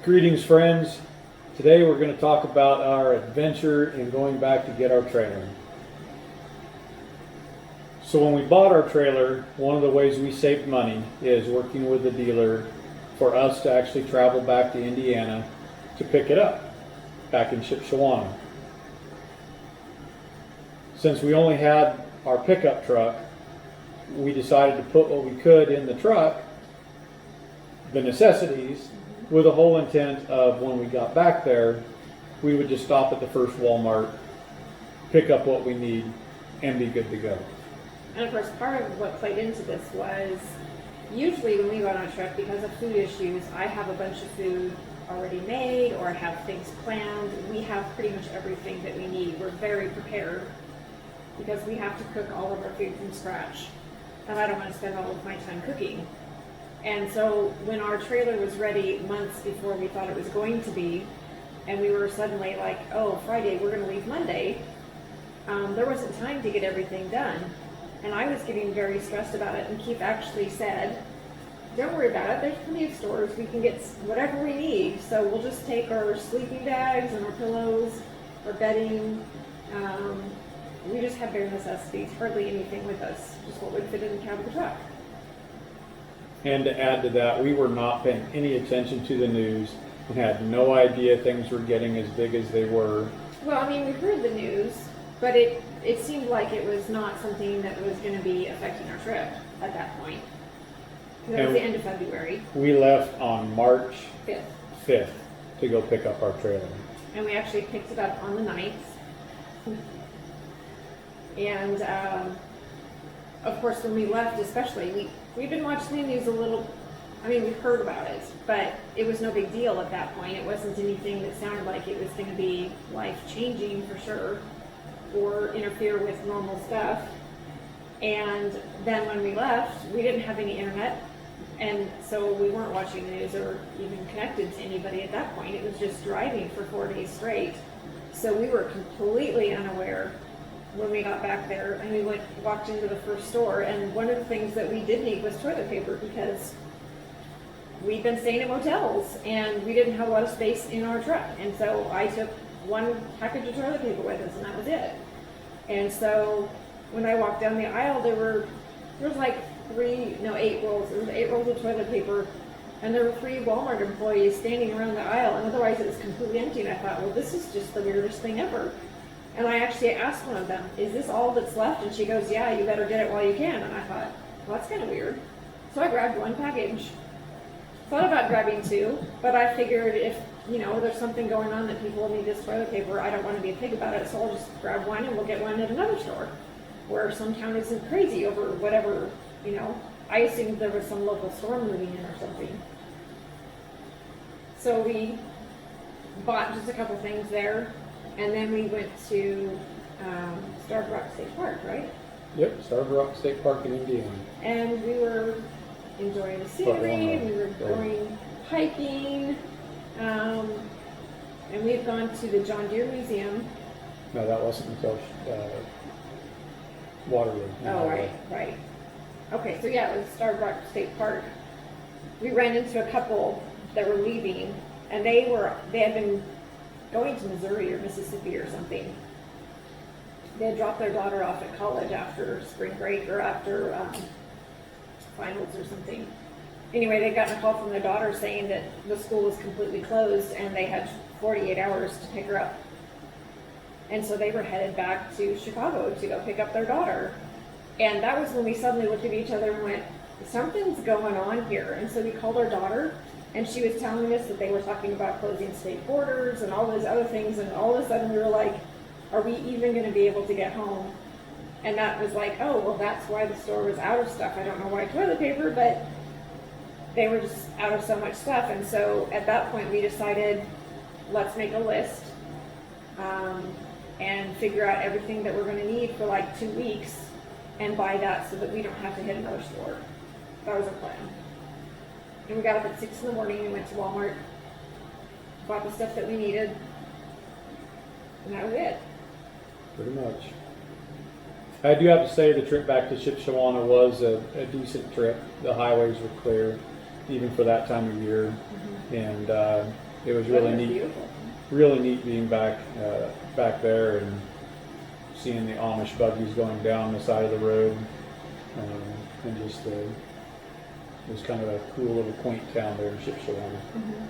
Greetings, friends. Today we're going to talk about our adventure in going back to get our trailer. So when we bought our trailer, one of the ways we saved money is working with the dealer for us to actually travel back to Indiana to pick it up back in Shipshewana. Since we only had our pickup truck, we decided to put what we could in the truck, the necessities, with the whole intent of when we got back there, we would just stop at the first Walmart, pick up what we need, and be good to go. And of course, part of what played into this was usually when we go on a trip, because of food issues, I have a bunch of food already made or I have things planned. We have pretty much everything that we need. We're very prepared because we have to cook all of our food from scratch. And I don't want to spend all of my time cooking. And so when our trailer was ready months before we thought it was going to be, and we were suddenly like, oh, Friday, we're going to leave Monday, there wasn't time to get everything done. And I was getting very stressed about it, and Keith actually said, don't worry about it, there's plenty of stores, we can get whatever we need. So we'll just take our sleeping bags and our pillows, our bedding. We just have bare necessities, hardly anything with us, just what would fit in the cab of the truck. And to add to that, we were not paying any attention to the news and had no idea things were getting as big as they were. Well, I mean, we heard the news, but it seemed like it was not something that was going to be affecting our trip at that point. That was the end of February. We left on March 5th. to go pick up our trailer. And we actually picked it up on the 9th. And of course, when we left, especially, we'd been watching the news a little. I mean, we heard about it, but it was no big deal at that point. It wasn't anything that sounded like it was going to be life-changing for sure, or interfere with normal stuff. And then when we left, we didn't have any internet, and so we weren't watching the news or even connected to anybody at that point. It was just driving for 4 days straight. So we were completely unaware when we got back there, and we walked into the first store, and one of the things that we did need was toilet paper because we'd been staying in motels and we didn't have a lot of space in our truck. And so I took one package of toilet paper with us, and that was it. And so when I walked down the aisle, there was like 8 rolls. There was 8 rolls of toilet paper, and there were 3 Walmart employees standing around the aisle, and otherwise it was completely empty. And I thought, well, this is just the weirdest thing ever. And I actually asked one of them, is this all that's left? And she goes, yeah, you better get it while you can. And I thought, well, that's kind of weird. So I grabbed one package. Thought about grabbing 2, but I figured if, there's something going on that people need this toilet paper, I don't want to be a pig about it, so I'll just grab one and we'll get one at another store where some town isn't crazy over whatever, I assumed there was some local storm moving in or something. So we bought just a couple things there. And then we went to Starved Rock State Park, right? Yep, Starved Rock State Park in Indiana. And we were enjoying the scenery, we were going hiking, and we've gone to the John Deere Museum. No, that wasn't until Waterloo. Oh, right. Okay, so yeah, it was Starved Rock State Park. We ran into a couple that were leaving, and they had been going to Missouri or Mississippi or something. They had dropped their daughter off at college after spring break or after finals or something. Anyway, they'd gotten a call from their daughter saying that the school was completely closed and they had 48 hours to pick her up. And so they were headed back to Chicago to go pick up their daughter. And that was when we suddenly looked at each other and went, something's going on here. And so we called our daughter, and she was telling us that they were talking about closing state borders and all those other things, and all of a sudden we were like, are we even going to be able to get home? And that was like, oh, well, that's why the store was out of stuff. I don't know why toilet paper, but they were just out of so much stuff. And so at that point we decided, let's make a list and figure out everything that we're going to need for like 2 weeks and buy that so that we don't have to hit another store. That was our plan. And we got up at 6 in the morning and went to Walmart, bought the stuff that we needed, and that was it. Pretty much. I do have to say the trip back to Shipshewana was a decent trip. The highways were clear, even for that time of year. Mm-hmm. And it was That really was neat. beautiful. Really neat being back there and seeing the Amish buggies going down the side of the road, and just it was kind of a cool little quaint town there in Shipshewana. Mhm.